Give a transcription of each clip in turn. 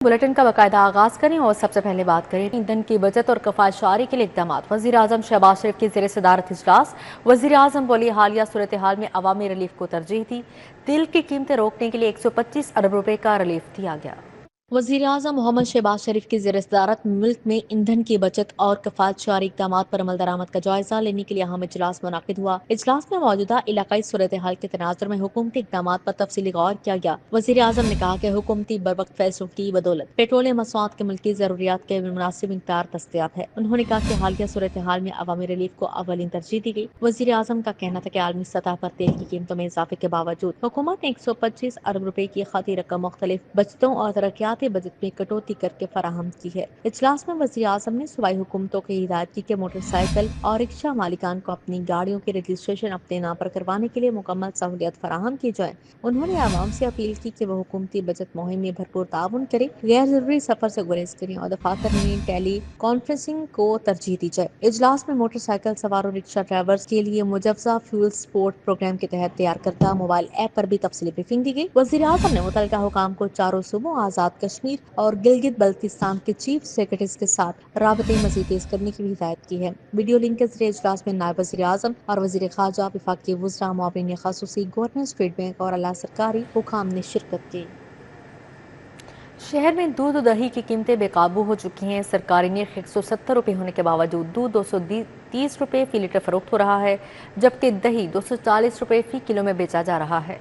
Bulletin का बाकायदा आगाज करें और सबसे पहले बात करें ईंधन की बचत और कफायतजारी के लिए इकदाम। वज़ीर आज़म शहबाज शरीफ की ज़ेर सदारत इजलास। वज़ीर आज़म बोली हालिया सूरत हाल में अवामी रिलीफ को तरजीह दी। तेल की कीमतें रोकने के लिए 125 अरब रुपए का रिलीफ दिया गया। वज़ीर आज़म मोहम्मद शहबाज शरीफ की ज़ेर सदारत मुल्क में ईंधन की बचत और कफायतजारी इक़दामात पर अमल दरामद का जायजा लेने के लिए अहम इजलास मुनाकिद हुआ। इजलास में मौजूदा इलाकाई सूरत हाल के तनाजुर में हुकूमती इक़दामात पर तफसीली गौर किया गया। वज़ीर आज़म ने कहा कि हुकूमती बरवक्त फैसलों की बदौलत पेट्रोलियम मसवाद के मुल्की ज़रूरियात के मुनासिब मिक़दार दस्तयाब है। उन्होंने कहा कि हालिया सूरत हाल में अवामी रिलीफ को अवलिन तरजीह दी गई। वज़ीर आज़म का कहना था कि आलमी सतह पर तेल की कीमतों में इजाफे के बावजूद हुकूमत ने 125 अरब रुपए की खाती रकम मुख्तलिफ बचतों और तरक्याती बजट में कटौती करके फराहम की है। इजलास में वज़ीर आज़म ने सूबाई हुकूमतों की हिदायत की कि मोटरसाइकिल और रिक्शा मालिकान को अपनी गाड़ियों के रजिस्ट्रेशन अपने नाम पर करवाने के लिए मुकम्मल सहूलियत फराहम की जाए। उन्होंने आवाम से अपील की कि वह हुकूमती बचत मुहिम में भरपूर ताउन करे, गैर जरूरी सफर से गुरेज करें और दफातर में टेली कॉन्फ्रेंसिंग को तरजीह दी जाए। इजलास में मोटरसाइकिल सवारों रिक्शा ड्राइवर्स के लिए मुजवजा फ्यूल सपोर्ट प्रोग्राम के तहत तैयार करता मोबाइल ऐप पर भी तफसीली ब्रीफिंग दी गई। वज़ीर आज़म ने मुतल्लिका हुकाम को चारों सूबों आज़ाद कश्मीर और गिलगित बल्तिस्तान के चीफ सेक्रेटरीज के साथ राबते मज़ीद तेज करने की भी हिदायत की है। वीडियो लिंक के जरिए इजलास में नायब वज़ीर आज़म और वज़ीर ख़ारजा, वफाकी वज़रा, मुआविन ख़ुसूसी, गवर्नर स्टेट बैंक और आला सरकारी हुकाम ने शिरकत की। शहर में दूध और दही की कीमतें बेकाबू हो चुकी हैं। सरकारी निर्ख 170 रुपये होने के बावजूद दूध 230 रुपये फी लीटर फरोख्त हो रहा है, जबकि दही 240 रुपये फी किलो में बेचा जा रहा है।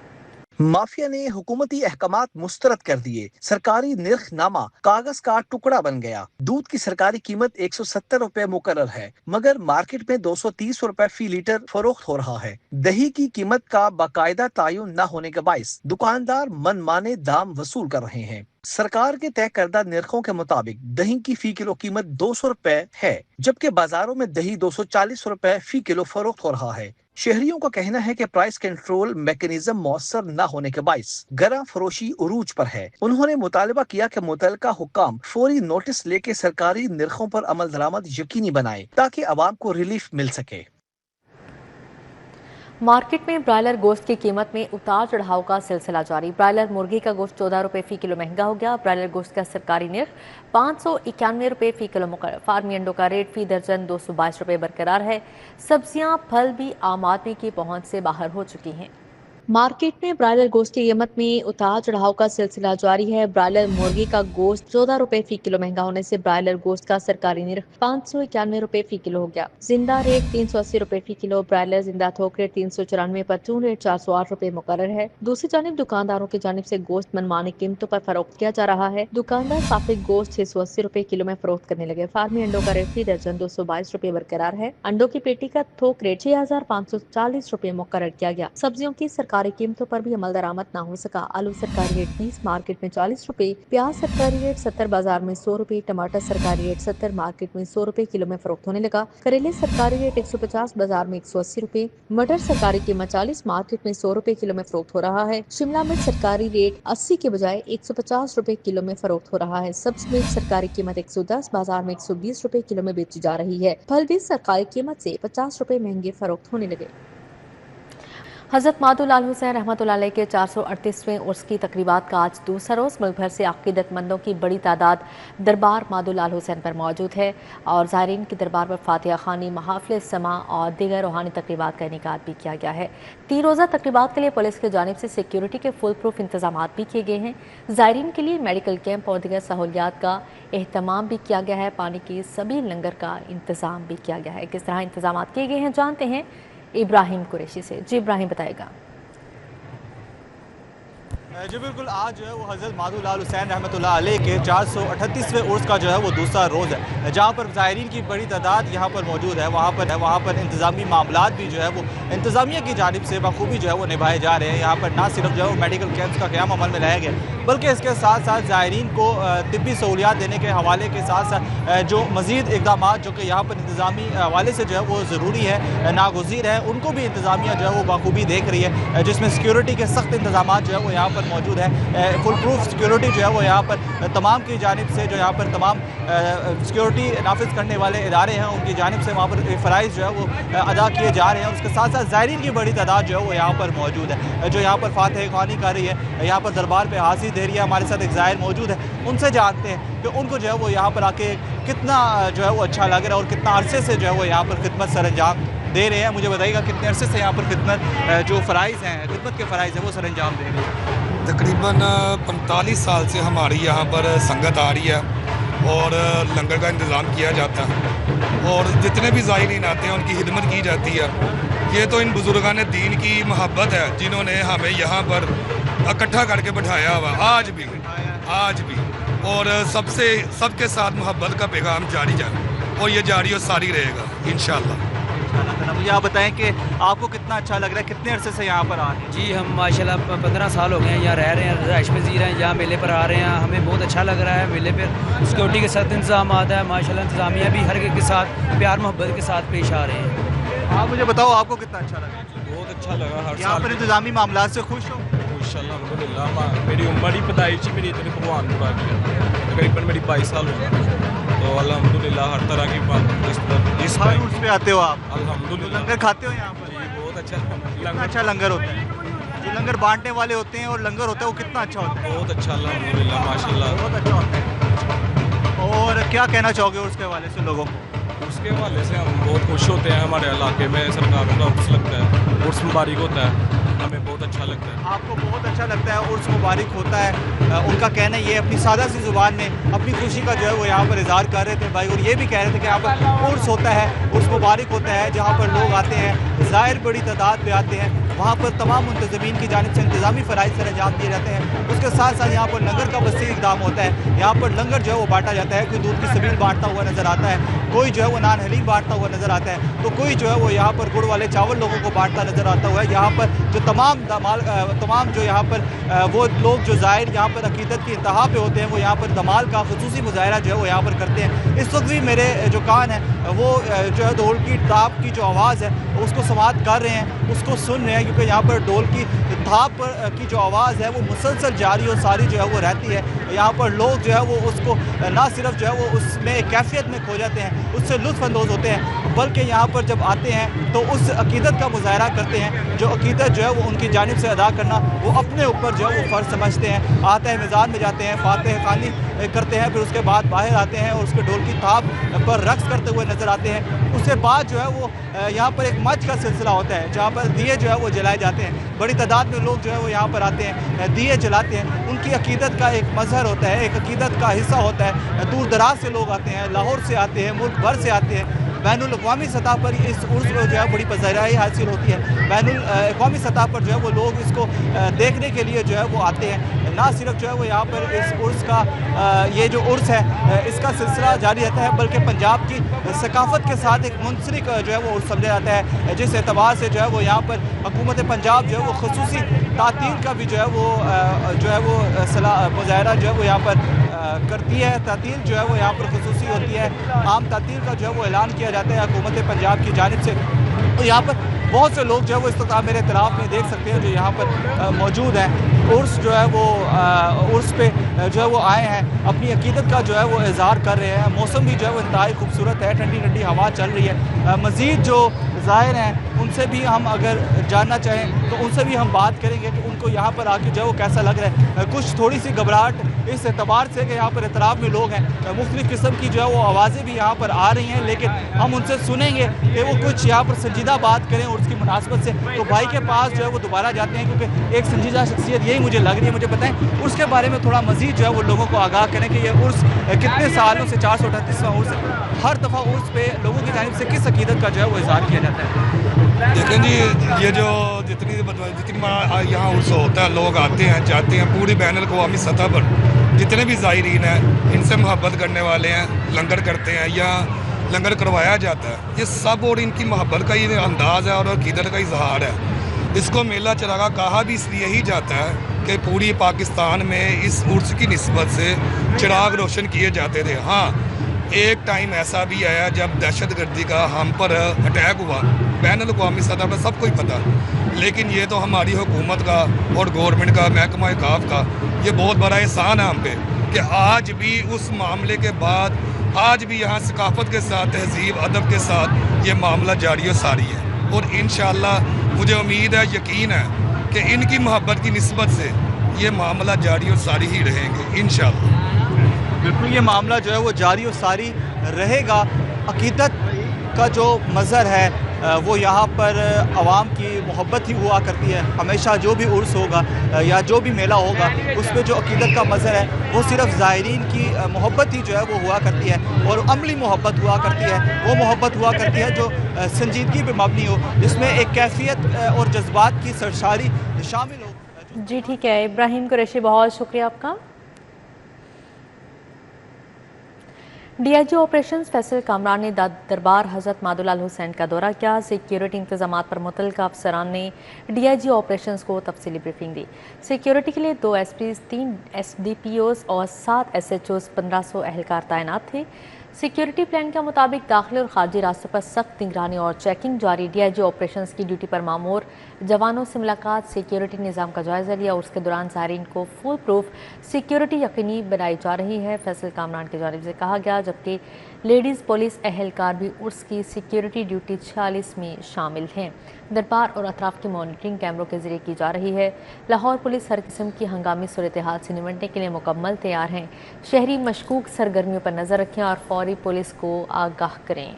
माफिया ने हुकूमती अहकामात मुस्तरद कर दिए। सरकारी निर्खनामा कागज का टुकड़ा बन गया। दूध की सरकारी कीमत 170 रुपए मुकर्रर है, मगर मार्केट में 230 रुपए फी लीटर फरोख्त हो रहा है। दही की कीमत का बाकायदा तायुन न होने के बाइस दुकानदार मनमाने दाम वसूल कर रहे हैं। सरकार के तय करदा निर्खों के मुताबिक दही की फी किलो कीमत 200 रुपए है, जबकि बाजारों में दही 240 रुपए फी किलो फरोख्त हो रहा है। शहरियों का कहना है कि प्राइस कंट्रोल मैकेनिज्म मौसर न होने के बाइस गरा फरोशी उरूज पर है। उन्होंने मुतालबा किया कि मुतल्लिका हुक्काम फौरी नोटिस लेके सरकारी निर्खों पर अमल दरामद यकीनी बनाए ताकि अवाम को रिलीफ मिल सके। मार्केट में ब्रायलर गोश्त की कीमत में उतार चढ़ाव का सिलसिला जारी। ब्रायलर मुर्गी का गोश्त 14 रुपये फी किलो महंगा हो गया। ब्रायलर गोश्त का सरकारी निर्ख 591 रुपये फी किलो मुकर्रर। फार्मी अंडों का रेट फी दर्जन 222 रुपये बरकरार है। सब्जियां फल भी आम आदमी की पहुंच से बाहर हो चुकी हैं। मार्केट में ब्रायलर गोश्त की कीमत में उतार चढ़ाव का सिलसिला जारी है। ब्रायलर मुर्गी का गोश्त 14 रुपये फी किलो महंगा होने से ब्रायलर गोश्त का सरकारी निर्ख 591 रुपये फी किलो हो गया। जिंदा रेट 380 रुपये फी किलो। ब्रायलर जिंदा थोक रेट 394, परचून रेट 408 रुपये मुकर्रर है। दूसरी जानिब दुकानदारों की जानिब से गोश्त मनमानी कीमतों पर फरोख्त किया जा रहा है। दुकानदार साफिक गोश्त 680 रुपये किलो में फरोख्त करने लगे। फार्मी अंडों का रेट फी दर्जन 222 रुपये बरकरार है। अंडों की पेटी का थोक रेट 6540 रुपये मुकर्रर किया गया। सब्जियों की सरकारी कीमतों पर भी अमल दरामद न हो सका। आलू सरकारी रेट 20, मार्केट में 40 रुपए। प्याज सरकारी रेट 70, बाजार में 100 रुपए। टमाटर सरकारी रेट 70, मार्केट में 100 रुपए किलो में फरोख्त होने लगा। करेले सरकारी रेट 150, बाजार में 180 रुपए। मटर सरकारी कीमत 40, मार्केट में 100 रुपए किलो में फरोख्त हो रहा है। शिमला मिर्च सरकारी रेट 80 के बजाय 150 रुपए किलो में फरोख्त हो रहा है। सब्ज मिर्च सरकारी कीमत 110, बाजार में 120 रुपए किलो में बेची जा रही है। फल भी सरकारी कीमत से 50 रुपए महंगे फरोख्त होने लगे। हज़रत मादुलाल हुसैन रहमतुल्लाह अलैह के 438वें उर्स की तकरीबात का आज दूसरा रोज़ मुल्क भर से अक़ीदतमंदों की बड़ी तादाद दरबार मादुलाल हुसैन पर मौजूद है और ज़ायरीन की दरबार पर फातिहा ख़ानी, महाफ़िल समा और दीगर रूहानी तकरीबात का इनेकाद भी किया गया है। 3 रोज़ा तकरीबात के लिए पुलिस की जानिब से सिक्योरिटी के फुल प्रूफ इंतजाम भी किए गए हैं। ज़ायरीन के लिए मेडिकल कैंप और दीगर सहूलियात का एहतमाम भी किया गया है। पानी की सभी लंगर का इंतज़ाम भी किया गया है। किस तरह इंतजाम किए गए हैं जानते हैं इब्राहिम कुरैशी से। जी इब्राहिम बताएगा। जी बिल्कुल, आज जो है वो हज़रत मादुलाल हुसैन रहमतुल्लाह अलैह के 438वें उर्स का जो है वो दूसरा रोज़ है, जहाँ पर ज़ायरीन की बड़ी तादाद यहाँ पर मौजूद है। वहाँ पर इंतज़ामी मामलात भी जो है वो इंतज़ामिया की जानिब से बखूबी जो है वो निभाए जा रहे हैं। यहाँ पर ना सिर्फ जो है वो मेडिकल कैंप्स का क़याम अमल में लाया गया, बल्कि इसके साथ साथ ज़ायरीन को तिब्बी सहूलियात देने के हवाले के साथ साथ जो मज़ीद इक़दाम जो कि यहाँ पर इंतज़ामी हवाले से जो है वो ज़रूरी है, नागुज़ीर है, उनको भी इंतज़ामिया जो है वो बखूबी देख रही है, जिसमें सिक्योरिटी के सख्त इंतज़ाम जो है वो यहाँ पर मौजूद है। फुल प्रूफ सिक्योरिटी जो है वो यहाँ पर तमाम की जानिब से जो यहाँ पर तमाम सिक्योरिटी नाफिज करने वाले इदारे हैं उनकी जानिब से वहाँ पर फ़राइज़ जो है वो अदा किए जा रहे हैं। उसके साथ साथ ज़ायरीन की बड़ी तादाद जो है वो यहाँ पर मौजूद है, जो यहाँ पर फातह ख़्वानी कर रही है, यहाँ पर दरबार पे हाज़िरी दे रही है। हमारे साथ एक ज़ायर मौजूद है, उनसे जानते हैं कि उनको जो है वो यहाँ पर आके कितना जो है वो अच्छा लग रहा है और कितना अरसे से जो है वो यहाँ पर खिदमत सर अंजाम दे रहे हैं। मुझे बताइएगा कितने अरसे से यहाँ पर खिदमत जो फ़राइज़ हैं, खिदमत के फ़राइज़ हैं वो सर अंजाम दे रहे हैं? तकरीबन 45 साल से हमारी यहाँ पर संगत आ रही है और लंगर का इंतज़ाम किया जाता है और जितने भी ज़ायरीन आते हैं उनकी खिदमत की जाती है। ये तो इन बुज़ुर्गान दीन की मोहब्बत है जिन्होंने हमें यहाँ पर इकट्ठा करके बिठाया हुआ आज भी और सबके साथ मोहब्बत का पैगाम जारी है और ये जारी और सारी रहेगा इंशाअल्लाह। मुझे आप बताएं कि आपको कितना अच्छा लग रहा है, कितने अरसे से यहाँ पर आ रहे हैं? जी हम माशाल्लाह 15 साल हो गए हैं यहाँ रह रहे हैं, रहाइश पज़ीर हैं, यहाँ मेले पर आ रहे हैं। हमें बहुत अच्छा लग रहा है, मेले पर सिक्योरिटी के साथ इंतजाम आता है माशाल्लाह, इंतज़ामिया भी हर एक के साथ प्यार मोहब्बत के साथ पेश आ रहे हैं। आप मुझे बताओ आपको कितना अच्छा लगा? बहुत अच्छा लगा। हर यहाँ पर इंतजामी मामला से खुश हो? इंशाल्लाह अल्हम्दुलिल्लाह। मेरी उम्र ही पैदाइशी मेरी इतनी भगवान पूरा किया, तकरीबन मेरी 22 साल हो गए, तो अल्हम्दुलिल्लाह हर तरह की बात इस हर उर्स पे आते हो आप? अल्हम्दुलिल्लाह। लंगर खाते हो यहाँ पर? जी बहुत अच्छा कितना अच्छा लंगर होता है? जो लंगर बांटने वाले होते हैं और लंगर होता है वो कितना अच्छा होता है? बहुत अच्छा अल्हम्दुलिल्लाह माशाल्लाह। बहुत अच्छा होता है। और क्या कहना चाहोगे उसके हवाले से लोगों को? उसके हवाले से हम बहुत खुश होते हैं, हमारे इलाके में सरकारों का उर्स लगता है, उर्स मुबारक होता है, हमें बहुत अच्छा लगता है। आपको बहुत अच्छा लगता है उर्स मुबारक होता है? उनका कहना ये अपनी सादा सी ज़ुबान में अपनी खुशी का जो है वो यहाँ पर इज़हार कर रहे थे भाई, और ये भी कह रहे थे कि यहाँ पर उर्स होता है, उर्स मुबारक होता है, जहाँ पर लोग आते हैं, ज़ाहिर बड़ी तादाद में आते हैं, वहाँ पर तमाम मुंतज़मीन की जानिब से इंतज़ामी फ़राइज़ सर अंजाम दिए जाते हैं। उसके साथ साथ यहाँ पर लंगर का वसी इक़दाम होता है, यहाँ पर लंगर जो है वो बांटा जाता है। कोई दूध की सबील बांटता हुआ नज़र आता है, कोई जो है वो नान हलीम बांटता हुआ नज़र आता है, तो कोई जो है वो यहाँ पर गुड़ वाले चावल लोगों को बांटता नज़र आता हुआ है। यहाँ पर जो तमाम जो यहाँ पर वो लोग जो ज़ाहिर यहाँ पर अकीदत की इंतहा पे होते हैं, वो यहाँ पर धमाल का खुसूसी मुजाहरा जो है वो यहाँ पर करते हैं। इस वक्त भी मेरे जो कान है वो जो है ढोल की थाप की जो आवाज़ है उसको समाअत कर रहे हैं, उसको सुन रहे हैं, क्योंकि यहाँ पर ढोल की थाप की जो आवाज़ है वो मुसलसल जारी और सारी जो है वो रहती है। यहाँ पर लोग जो है वो उसको ना सिर्फ जो है वो उसमें कैफियत में खो जाते हैं, उससे लुत्फ़ अंदोज़ होते हैं, बल्कि यहाँ पर जब आते हैं तो उस अकीदत का मुजाहरा करते हैं जो अकीदत जो है वो उनकी जानिब से अदा करना वो अपने ऊपर जो है वो फ़र्ज़ समझते हैं। आते हैं मैदान में जाते हैं, फातह ख़्वानी करते हैं, फिर उसके बाद बाहर आते हैं और उसके ढोल की थाप पर रक़्स करते हुए नज़र आते हैं। उसके बाद जो है वो यहाँ पर एक मज का सिलसिला होता है जहाँ पर दिए जो है वो जलाए जाते हैं। बड़ी तादाद में लोग जो है वो यहाँ पर आते हैं, दिए जलाते हैं। उनकी अकीदत का एक मज़हर होता है, एक अकीदत का हिस्सा होता है। दूर दराज से लोग आते हैं, लाहौर से आते हैं, मुल्क भर से आते हैं। बैनुल अक़वामी सतह पर इस उर्स को जो है बड़ी पज़राई हासिल होती है। बैनुल अक़वामी सतह पर जो है वो लोग इसको देखने के लिए जो है वो आते हैं। ना सिर्फ जो है वो यहाँ पर इस उर्स का ये जो उर्स है इसका सिलसिला जारी रहता है, बल्कि पंजाब की सकाफ़त के साथ एक मुनसलिक जो है वो उर्स समझा जाता है, जिस एतबार से जो है वो यहाँ पर हुकूमत पंजाब जो है वो ख़ुसूसी तातील का भी जो है वो मुजाहरा जो है वो यहाँ पर करती है। तातील जो है वो यहाँ पर ख़ुसूसी होती है, आम तातील का जो है वो ऐलान किया जाता है हुकूमत पंजाब की जानिब से। तो यहाँ पर बहुत से लोग जो है वो इस वक्त आप मेरे इतराफ़ में देख सकते हैं जो यहाँ पर मौजूद हैं। उर्स जो है वो उर्स पे जो है वो आए हैं, अपनी अकीदत का जो है वो इज़हार कर रहे हैं। मौसम भी जो है वो इंतहाई खूबसूरत है, ठंडी ठंडी हवा चल रही है। मज़ीद जो ज़ाहिर हैं उनसे भी हम अगर जानना चाहें तो उनसे भी हम बात करेंगे कि उनको यहाँ पर आके जो है वो कैसा लग रहा है। कुछ थोड़ी सी घबराहट इस एतबार से कि यहाँ पर इतराफ़ में लोग हैं, मुख्तलिफ़ किस्म की जो है वो आवाज़ें भी यहाँ पर आ रही हैं, लेकिन हम उनसे सुनेंगे कि वो कुछ यहाँ पर संजीदा बात करें उर्स की मुनासबत से। तो भाई के पास जो है वो दोबारा जाते हैं, क्योंकि एक संजीदा शख्सियत यही मुझे लग रही है। मुझे बताएं उर्स के बारे में थोड़ा मज़ीद जो है वो लोगों को आगाह करें कि ये उर्स कितने सालों से 438वां उर्स है, हर दफ़ा उर्स पे लोगों की जानिब से किस अकीदत का जो है वो इज़हार किया जाता है? देखें जी, ये जो जितनी यहाँ उर्स होता है, लोग आते हैं जाते हैं, पूरी बैनुल अक़वामी सतह पर जितने भी ज़ायरीन हैं इनसे मोहब्बत करने वाले हैं, लंगर करते हैं या लंगर करवाया जाता है, ये सब और इनकी मोहब्बत का ये अंदाज़ है और अकीदत का इजहार है। इसको मेला चरागा कहा भी इसलिए ही जाता है कि पूरी पाकिस्तान में इस उर्स की निस्बत से चिराग रोशन किए जाते थे। हाँ, एक टाइम ऐसा भी आया जब दहशतगर्दी का हम पर अटैक हुआ, बैनुल अक़वामी सतह पर सबको ही पता, लेकिन ये तो हमारी हुकूमत का और गवर्नमेंट का महकमा काफ का ये बहुत बड़ा एहसान है हम पे کہ آج بھی اس معاملے کے بعد آج بھی یہاں ثقافت کے ساتھ تہذیب ادب کے ساتھ یہ معاملہ جاری و ساری ہے، اور انشاءاللہ مجھے امید ہے، یقین ہے کہ ان کی محبت کی نسبت سے یہ معاملہ جاری و ساری ہی رہیں گے انشاءاللہ۔ بالکل یہ معاملہ جو ہے وہ جاری و ساری رہے گا۔ عقیدت کا جو مظہر ہے وہ یہاں پر عوام کی محبت ہی ہوا کرتی ہے۔ ہمیشہ جو بھی عرس ہوگا یا جو بھی میلہ ہوگا اس پہ جو عقیدت کا مظہر ہے وہ صرف زائرین کی محبت ہی جو ہے وہ ہوا کرتی ہے، اور عملی محبت ہوا کرتی ہے، وہ محبت ہوا کرتی ہے جو سنجیدگی پہ مبنی ہو، جس میں ایک کیفیت اور جذبات کی سرشاری شامل ہو۔ جی ٹھیک ہے ابراہیم قریشی، بہت شکریہ آپ کا۔ D I G operations Faisal Kamran نے دربار حضرت مادولال حسین کا دورہ کیا۔ سیکیورٹی انتظامات پر متعلقہ افسران نے ڈی آئی جی آپریشنز کو تفصیلی بریفنگ دی۔ سیکیورٹی کے لیے 2 S Ps, 3 S D P Os اور 7 ایس ایچ اوز، 1500 اہلکار تعینات تھے۔ سیکیورٹی پلان کے مطابق داخلی اور خارجی راستوں پر سخت نگرانی اور چیکنگ جاری۔ ڈی آئی جی آپریشنز کی ڈیوٹی پر مامور جوانوں سے ملاقات، سیکیورٹی نظام کا جائزہ لیا اور اس کے دوران زائرین کو فول پروف سیکیورٹی یقینی بنائی جا رہی ہے، فیصل کامران کی جانب سے کہا گیا، جبکہ لیڈیز پولیس اہلکار بھی عرس کی سیکیورٹی ڈیوٹی 46 میں شامل ہیں۔ دربار اور اطراف کی مانیٹرنگ کیمروں کے ذریعے کی جا رہی ہے۔ لاہور پولیس ہر قسم کی ہنگامی صورتحال سے نمٹنے کے لیے مکمل تیار ہیں۔ شہری مشکوک سرگرمیوں پر نظر رکھیں اور فوری پولیس کو آگاہ کریں۔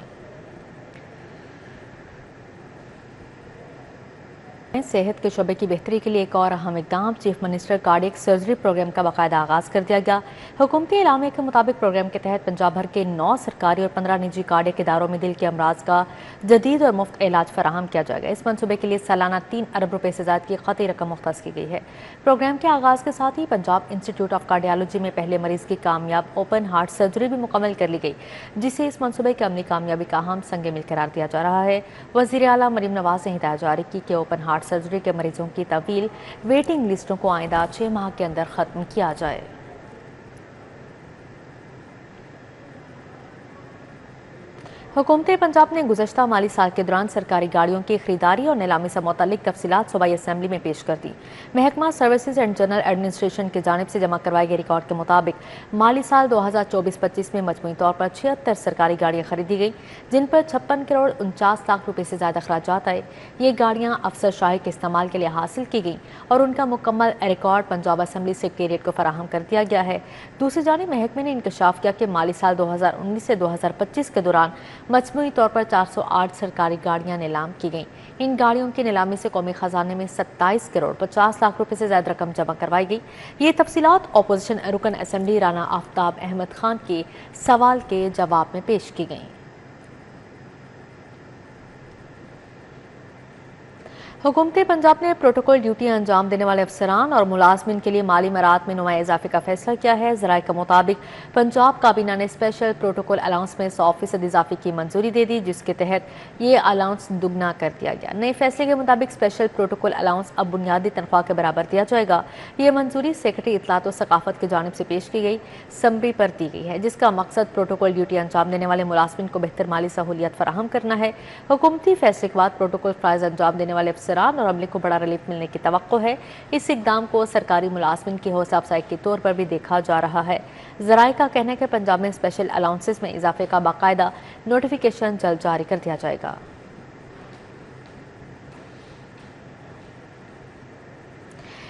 صحت کے شعبے کی بہتری کے لیے ایک اور اہم اقدام، chief minister cardiac surgery programme کا باقاعدہ آغاز کر دیا گیا۔ حکومتی اعلامیہ کے مطابق پروگرام کے تحت پنجاب بھر کے 9 سرکاری اور 15 نجی کارڈیک اداروں میں دل کے امراض کا جدید اور مفت علاج فراہم کیا جائے گا۔ اس منصوبے کے لیے سالانہ 3 ارب روپے سے زائد کی قطعی رقم مختص کی گئی ہے۔ پروگرام کے آغاز کے ساتھ ہی پنجاب انسٹیٹیوٹ آف کارڈیالوجی میں پہلے مریض کی کامیاب اوپن ہارٹ سرجری بھی مکمل کر لی گئی، جسے اس منصوبے کی عملی کامیابی کا اہم سنگ میل قرار دیا جا رہا ہے۔ وزیر اعلیٰ مریم نواز نے ہدایت جاری کی کہ اوپن ہارٹ سرجری کے مریضوں کی طویل ویٹنگ لسٹوں کو آئندہ 6 ماہ کے اندر ختم کیا جائے۔ حکومت پنجاب نے گزشتہ مالی سال کے دوران سرکاری گاڑیوں کی خریداری اور نیلامی سے متعلق تفصیلات صوبائی اسمبلی میں پیش کر دی۔ محکمہ سروسز اینڈ جنرل ایڈمنسٹریشن کی جانب سے جمع کروائے گئے ریکارڈ کے مطابق مالی سال 2024-25 میں مجموعی طور پر 76 سرکاری گاڑیاں خریدی گئیں، جن پر 56 کروڑ 49 لاکھ روپے سے زیادہ اخراجات آئے۔ یہ گاڑیاں افسر شاہی کے استعمال کے لیے حاصل کی گئیں اور ان کا مکمل ریکارڈ پنجاب اسمبلی سیکریٹریٹ کو فراہم کر دیا گیا ہے۔ دوسری جانب محکمے نے انکشاف کیا کہ مالی سال 2019 سے 2025 کے دوران مجموعی طور پر 408 سرکاری گاڑیاں نیلام کی گئیں۔ ان گاڑیوں کی نیلامی سے قومی خزانے میں 27 کروڑ 50 لاکھ روپے سے زیادہ رقم جمع کروائی گئی۔ یہ تفصیلات اپوزیشن رکن اسمبلی رانا آفتاب احمد خان کے سوال کے جواب میں پیش کی گئیں۔ حکومت پنجاب نے پروٹوکول ڈیوٹی انجام دینے والے افسران اور ملازمین کے لیے مالی مراعات میں نمایاں اضافے کا فیصلہ کیا ہے۔ ذرائع کے مطابق پنجاب کابینہ نے اسپیشل پروٹوکول الاؤنس میں 100% اضافے کی منظوری دے دی، جس کے تحت یہ الاؤنس دگنا کر دیا گیا۔ نئے فیصلے کے مطابق اسپیشل پروٹوکول الاؤنس اب بنیادی تنخواہ کے برابر دیا جائے گا۔ یہ منظوری سیکرٹری اطلاعات و ثقافت کی جانب سے پیش کی گئی سمری پر دی گئی ہے، جس کا مقصد پروٹوکول ڈیوٹی انجام دینے والے ملازمین کو بہتر مالی سہولیات فراہم کرنا ہے۔ حکومتی فیصلے کے بعد پروٹوکول فرائض انجام دینے والے افسران اور عملے کو بڑا ریلیف ملنے کی توقع ہے۔ اس اقدام کو سرکاری ملازمین کی حوصلہ افزائی کے طور پر بھی دیکھا جا رہا ہے۔ ذرائع کا کہنا ہے کہ پنجاب میں اسپیشل الاؤنسز میں اضافے کا باقاعدہ نوٹیفیکیشن جلد جاری کر دیا جائے گا۔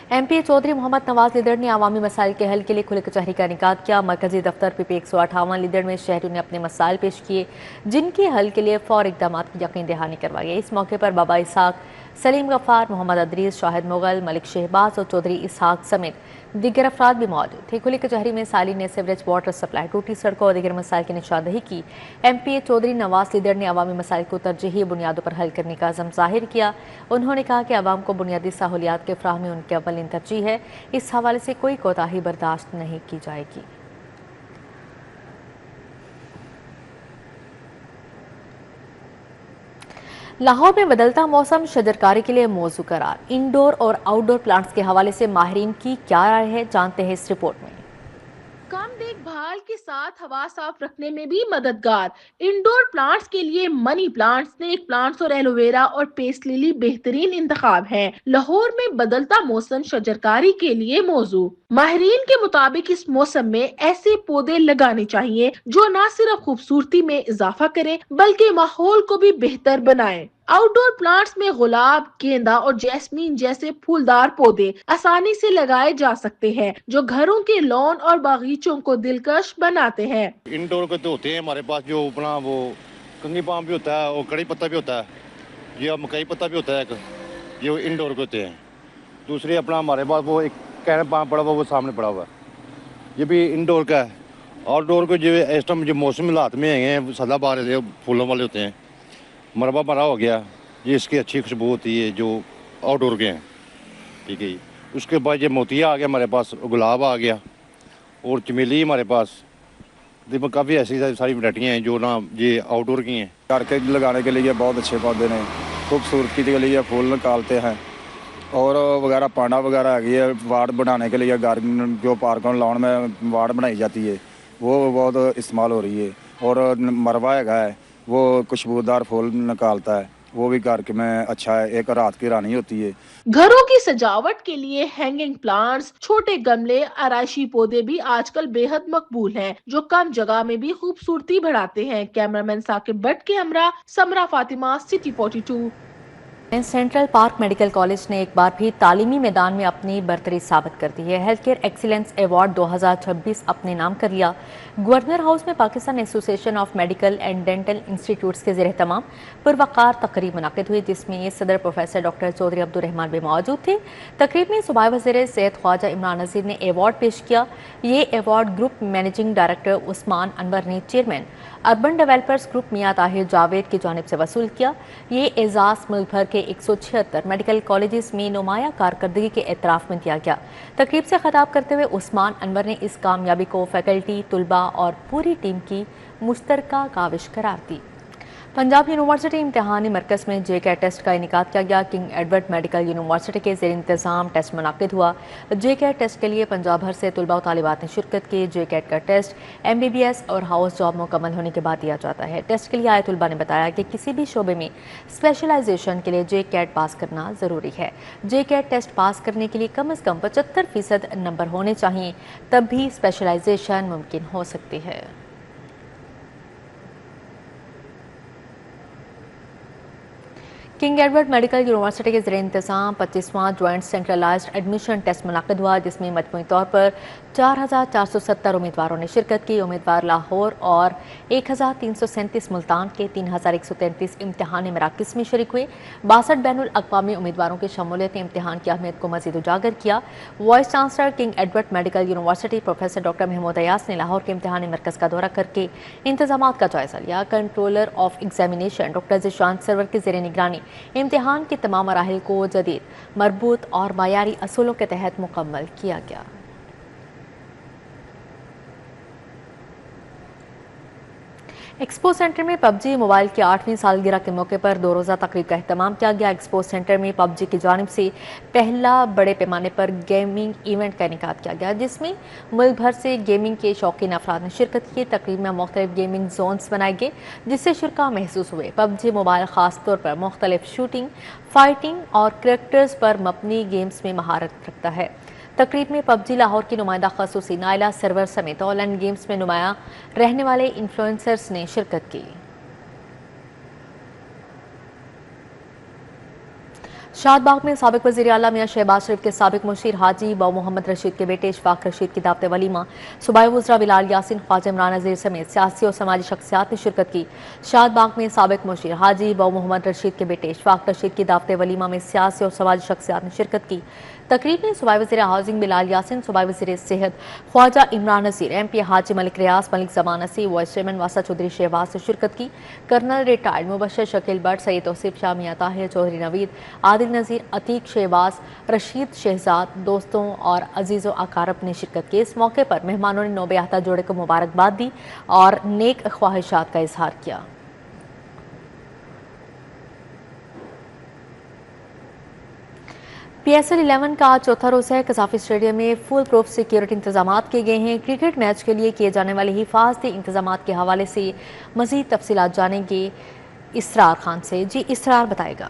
ایم پی چودھری محمد نواز لیڈر نے عوامی مسائل کے حل کے لیے کھلی کچہری کا انعقاد کیا۔ مرکزی دفتر پی پی 158 لیڈر میں شہریوں نے اپنے مسائل پیش کیے، جن کے حل کے لیے فوری اقدامات کی یقین دہانی کروائی گئی۔ اس موقع پر بابا اسحاق، سلیم غفار، محمد ادریس، شاہد مغل، ملک شہباز اور چودھری اسحاق سمیت دیگر افراد بھی موجود تھے۔ کھلی کچہری میں سالی نے سیوریج واٹر سپلائی، ٹوٹی سڑکوں اور دیگر مسائل کی نشاندہی کی۔ ایم پی چودھری نواز لیڈر نے عوامی مسائل کو ترجیحی بنیادوں پر حل کرنے کا عزم ظاہر کیا۔ انہوں نے کہا کہ عوام کو بنیادی سہولیات کے فراہمی ان کی اولین ترجیح ہے۔ اس حوالے سے کوئی کوتاہی برداشت نہیں کی جائے گی۔ لاہور میں بدلتا موسم شجرکاری کے لیے موضوع قرار۔ انڈور اور آؤٹ ڈور پلانٹس کے حوالے سے ماہرین کی کیا رائے ہے، جانتے ہیں اس رپورٹ میں۔ کام دیکھ बहाल के साथ हवा साफ रखने में भी मददगार। इंडोर प्लांट्स के लिए मनी प्लांट, स्नेक प्लांट्स और एलोवेरा और पेस लिली बेहतरीन इंतखाब हैं। लाहौर में बदलता मौसम शजरकारी के लिए मौजू। माहिरीन के मुताबिक इस मौसम में ऐसे पौधे लगाने चाहिए जो न सिर्फ खूबसूरती में इजाफा करें बल्कि माहौल को भी बेहतर बनाएं। आउटडोर प्लांट्स में गुलाब, गेंदा और जैस्मीन जैसे फूलदार पौधे आसानी से लगाए जा सकते हैं जो घरों के लॉन और बागीचों को दिलकश बनाते हैं। इंडोर के तो होते हैं हमारे पास, जो अपना वो कंगी पाम भी होता है और कड़ी पत्ता भी होता है, ये मकई पत्ता भी होता है, ये इंडोर के होते हैं। दूसरे अपना हमारे पास वो एक कैन पाम पड़ा हुआ, वो सामने पड़ा हुआ है, ये भी इंडोर का है। आउटडोर को जो इस टाइम जो मौसमी हालात में हैं सदाबहार फूलों वाले होते हैं, मरबा मरा हो गया, ये इसकी अच्छी खुशबू होती है जो आउटडोर के हैं, ठीक है जी। उसके बाद ये मोतिया आ गया हमारे पास, गुलाब आ गया और चमेली हमारे पास, देखो काफ़ी ऐसी सारी वैरायटियाँ हैं जो ना ये आउटडोर की हैं। घर के लगाने के लिए बहुत अच्छे पौधे हैं, खूबसूरती के लिए फूल निकालते हैं और वगैरह पाना वगैरह आ गई है। वार्ड बनाने के लिए घर जो पार्कों लॉन में वार्ड बनाई जाती है वो बहुत इस्तेमाल हो रही है। और मरवा है वो खुशबूदार फूल निकालता है, वो भी घर के में अच्छा है, एक रात की रानी होती है। घरों की सजावट के लिए हैंगिंग प्लांट्स, छोटे गमले, आराइशी पौधे भी आजकल बेहद मकबूल हैं जो कम जगह में भी खूबसूरती बढ़ाते हैं। कैमरामैन साकिब भट्ट के Humra Samra Fatima, city 42। Central Park Medical College ने एक बार भी तालीमी मैदान में अपनी बर्तरी साबित कर दी है। हेल्थ केयर एक्सीलेंस अवार्ड 2026 अपने नाम कर लिया। गवर्नर हाउस में Pakistan association of medical and dental institutes के ज़ेर तमाम पुरवकार तकरीब मुनाकिद हुई जिसमें सदर प्रोफेसर डॉक्टर चौधरी अब्दुल रहमान भी मौजूद थे। तकरीब में सूबाई वज़ीर सेहत ख्वाजा इमरान नज़ीर ने अवार्ड पेश किया। ये award group managing director Usman Anwar ने चेयरमैन अर्बन डेवलपर्स ग्रुप मियां ताहिर जावेद की जानिब से वसूल किया। ये एजाज़ मुल्क भर के 176 मेडिकल कॉलेजेस में नुमाया कारकर्दगी के एतराफ़ में दिया गया। तकरीब से खिताब करते हुए उस्मान अनवर ने इस कामयाबी को फैकल्टी, तुलबा और पूरी टीम की मुश्तरका काविश करार दी। पंजाब यूनिवर्सिटी इम्तिहानी मरकज़ में JCAT टेस्ट का इनेकाद किया गया। किंग एडवर्ड मेडिकल यूनिवर्सिटी के ज़ेर इंतज़ाम टेस्ट मुनाकिद हुआ। JCAT टेस्ट के लिए पंजाब भर से तुलबा और तालिबात ने शिरकत की। JCAT का टेस्ट MBBS और हाउस जॉब मुकम्मल होने के बाद दिया जाता है। टेस्ट के लिए आए तुलबा ने बताया कि किसी भी शोबे में स्पेशलाइजेशन के लिए JCAT पास करना ज़रूरी है। JCAT टेस्ट पास करने के लिए कम अज़ कम 75% नंबर होने चाहिए, तब भी स्पेशलाइजेशन मुमकिन हो सकती है। किंग एडवर्ड मेडिकल यूनिवर्सिटी के ज़रिए इंतज़ाम 25वां ज्वाइंट सेंट्रलाइज्ड एडमिशन टेस्ट मुनाकिद हुआ जिसमें मजमूई तौर पर 4470 उम्मीदवारों ने शिरकत की। उम्मीदवार लाहौर और 1337 मुल्तान के 3133 इम्तिहानी मराकज़ में शरीक हुए। 62 बैनुल अक़वामी उम्मीदवारों की शमूलियत ने इम्तिहान की अहमियत को मज़ीद उजागर किया। Vice chancellor King Edward medical university professor doctor Mahmood Ayaz ने लाहौर के इम्तिहानी मरकज़ का दौरा करके इंतजामात का जायज़ा लिया। Controller of examination doctor Zeeshan Sarwar की ज़ेर निगरानी इम्तिहान के तमाम मराहिल को जदीद, मरबूत और मायारी असूलों के तहत मुकम्मल किया गया। एक्सपो सेंटर में PUBG मोबाइल की 8वीं सालगिरह के मौके पर 2 रोज़ा तकरीब का अहतमाम किया गया। एक्सपो सेंटर में PUBG की जानिब से पहला बड़े पैमाने पर गेमिंग इवेंट का इनेकाद किया गया जिसमें मुल्क भर से गेमिंग के शौकीन अफराद ने शिरकत की। तकरीब में मुख्तलिफ गेमिंग जोन्स बनाए गए जिससे शुरा महसूस हुए। PUBG मोबाइल ख़ास तौर पर मुख्तलिफ शूटिंग, फाइटिंग और करैक्टर्स पर मबनी गेम्स में महारत रखता है। तकरीब में PUBG लाहौर की नुमाइंदा खसूसी नाइला सरवर समेत ऑनलाइन गेम्स में नुमाया रहने वाले इन्फ्लुएंसर्स ने शिरकत की। शादबाग में साबिक वज़ीर आला मियां शहबाज शरीफ के साबिक मुशीर हाजी बाऊ मोहम्मद रशीद के बेटे इशफाक रशीद की दावत वलीमा सूबाई वज़रा बिलाल यासिन, ख्वाजा इमरान नज़ीर समेत सियासी और समाजी शख्सियात ने शिरकत की। शादबाग में साबिक मुशीर हाजी बाऊ मोहम्मद रशीद के बेटे इशफाक रशीद की दावत वलीमा में सियासी और समाजी शख्सियात ने शिरकत की। तकरीब में सूबाई वज़ीर हाउसिंग बिलाल यासिन, सूबाई वज़ीर सेहत ख्वाजा इमरान नज़ीर, MP हाजी मलिक रियाज, मलिक ज़मान नसी, वाइस चेयरमैन वासा चौधरी शहबाज ने शिरकत की। कर्नल रिटायर्ड मुबशर शकील भट्ट, सैयद तौसीफ शाह, मियां ताहिर, चौधरी नवीद, आदिल नज़ीर, अतीक शहबाज, रशीद शहजाद, दोस्तों और अजीज़ों अकारब ने शिरकत की। इस मौके पर मेहमानों ने नौबयाहता जोड़े को मुबारकबाद दी और नेक ख्वाहिशात का इजहार किया। PSL 11 का आज चौथा रोज है। कजाफी स्टेडियम में फुल प्रूफ सिक्योरिटी इंतजाम किए गए हैं। क्रिकेट मैच के लिए किए जाने वाले हिफाजती इंतजाम के हवाले से मजीद तफसीलात जानेंगे इसरार खान से। जी इसरार बताएगा।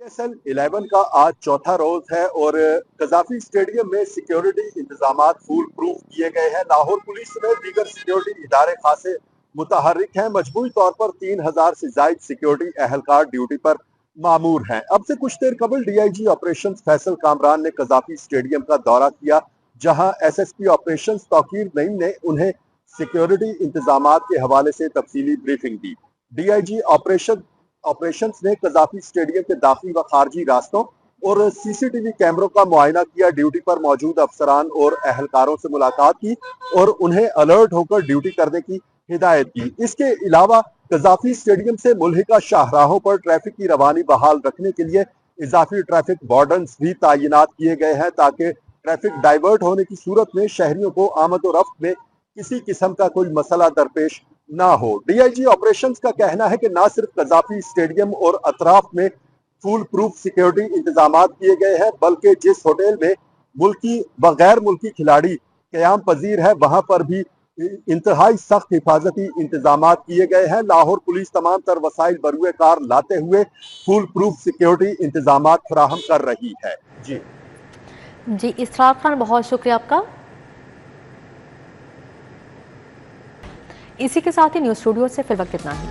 PSL 11 का आज चौथा रोज है और कजाफी स्टेडियम में सिक्योरिटी इंतजाम फुल प्रूफ किए गए हैं। लाहौर पुलिस समेत दीगर सिक्योरिटी इदारे खासे मुतहर्रिक हैं। मजमूई तौर पर 3000 से जायद सिक्योरिटी अहलकार ड्यूटी पर मामूर हैं। अब से कुछ देर कबल DIG ऑपरेशंस फैसल कामरान ने कजाफी स्टेडियम का दौरा किया, जहां SSP ऑपरेशंस तौकीर नईम ने उन्हें सिक्योरिटी इंतजामात के हवाले से तफसीली ब्रीफिंग दी। DIG ऑपरेशंस ने कजाफी स्टेडियम के दाखिली व खारजी रास्तों और CCTV कैमरों का मुआयना किया। ड्यूटी पर मौजूद अफसरान और अहलकारों से मुलाकात की और उन्हें अलर्ट होकर ड्यूटी करने की हिदायत की। इसके अलावा कजाफी स्टेडियम से मुल्हिका शाहराहों पर ट्रैफिक की रवानी बहाल रखने के लिए इजाफी ट्रैफिक वार्डन्स भी तैनात किए गए हैं, ताकि ट्रैफिक डाइवर्ट होने की सूरत में शहरियों को आमद और रफ्त में किसी किस्म का कोई मसला दरपेश ना हो। DIG ऑपरेशंस का कहना है कि न सिर्फ कजाफी स्टेडियम और अतराफ में फुल प्रूफ सिक्योरिटी इंतजाम किए गए हैं, बल्कि जिस होटल में मुल्की व गैर मुल्की खिलाड़ी क़याम पजीर है वहां पर भी इंतहाई सख्त हिफाजती इंतजाम किए गए हैं। लाहौर पुलिस तमाम तर वसाइल बरुए कार लाते हुए फुल प्रूफ सिक्योरिटी इंतजाम फराहम कर रही है। जी इसरार खान, बहुत शुक्रिया आपका। इसी के साथ ही न्यूज़ स्टूडियो से फिर वक्त इतना ही।